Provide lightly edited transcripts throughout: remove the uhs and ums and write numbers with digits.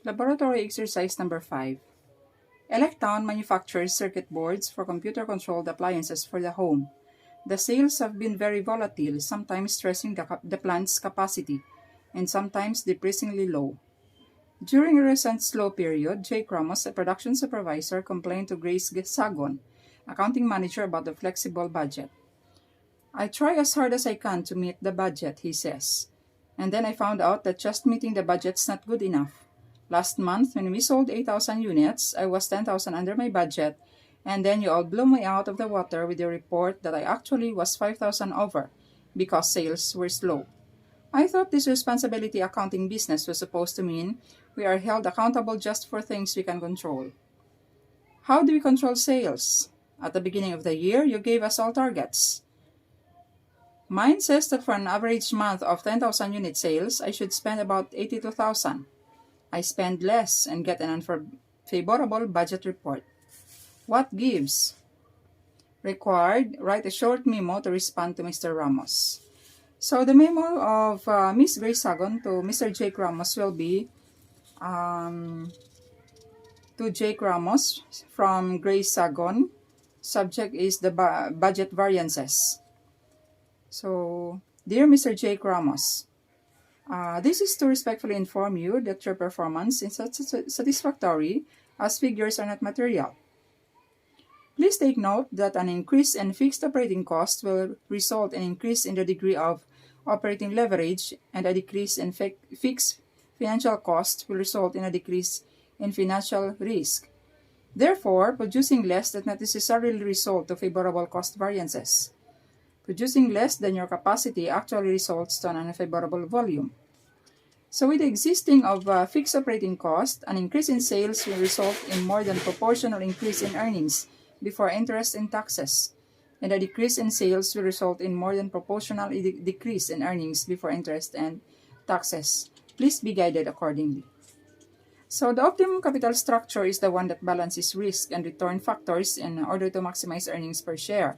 Laboratory exercise number 5. Electown manufactures circuit boards for computer-controlled appliances for the home. The sales have been very volatile, sometimes stressing the plant's capacity, and sometimes depressingly low. During a recent slow period, Jake Ramos, a production supervisor, complained to Grace Sagon, accounting manager, about the flexible budget. "I try as hard as I can to meet the budget," he says. "And then I found out that just meeting the budget's not good enough. Last month, when we sold 8,000 units, I was 10,000 under my budget, and then you all blew me out of the water with the report that I actually was 5,000 over because sales were slow. I thought this responsibility accounting business was supposed to mean we are held accountable just for things we can control. How do we control sales? At the beginning of the year, you gave us all targets. Mine says that for an average month of 10,000 unit sales, I should spend about 82,000. I spend less and get an unfavorable budget report. What gives?" Required, write a short memo to respond to Mr. Ramos. So the memo of Ms. Grace Sagon to Mr. Jake Ramos will be to Jake Ramos from Grace Sagon. Subject is the budget variances. So, dear Mr. Jake Ramos, this is to respectfully inform you that your performance is satisfactory as figures are not material. Please take note that an increase in fixed operating costs will result in an increase in the degree of operating leverage, and a decrease in fixed financial costs will result in a decrease in financial risk. Therefore, producing less does not necessarily result to favorable cost variances. Producing less than your capacity actually results to an unfavorable volume. So with the existing of fixed operating cost, an increase in sales will result in more than proportional increase in earnings before interest and taxes, and a decrease in sales will result in more than proportional decrease in earnings before interest and taxes. Please be guided accordingly. So the optimum capital structure is the one that balances risk and return factors in order to maximize earnings per share.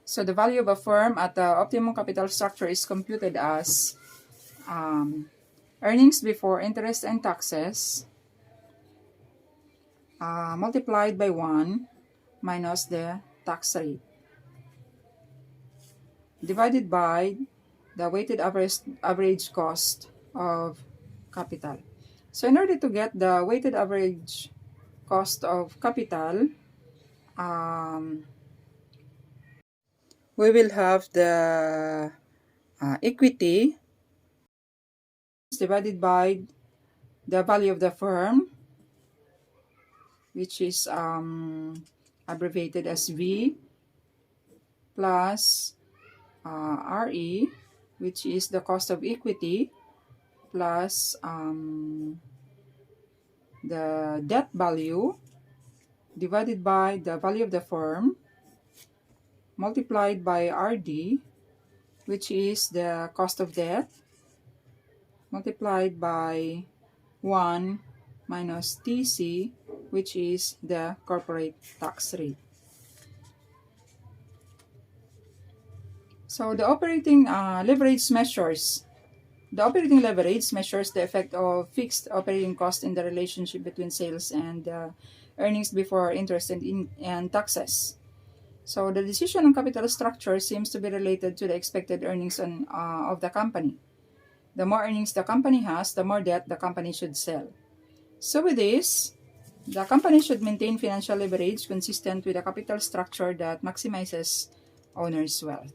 So the value of a firm at the optimum capital structure is computed as earnings before interest and taxes multiplied by 1 minus the tax rate, divided by the weighted average cost of capital. So in order to get the weighted average cost of capital, we will have the equity divided by the value of the firm, which is abbreviated as V, plus RE, which is the cost of equity, plus the debt value divided by the value of the firm, multiplied by RD, which is the cost of debt, multiplied by 1 minus TC, which is the corporate tax rate. So the operating leverage measures. The operating leverage measures the effect of fixed operating cost in the relationship between sales and earnings before interest and taxes. So the decision on capital structure seems to be related to the expected earnings of the company. The more earnings the company has, the more debt the company should sell. So with this, the company should maintain financial leverage consistent with a capital structure that maximizes owners' wealth.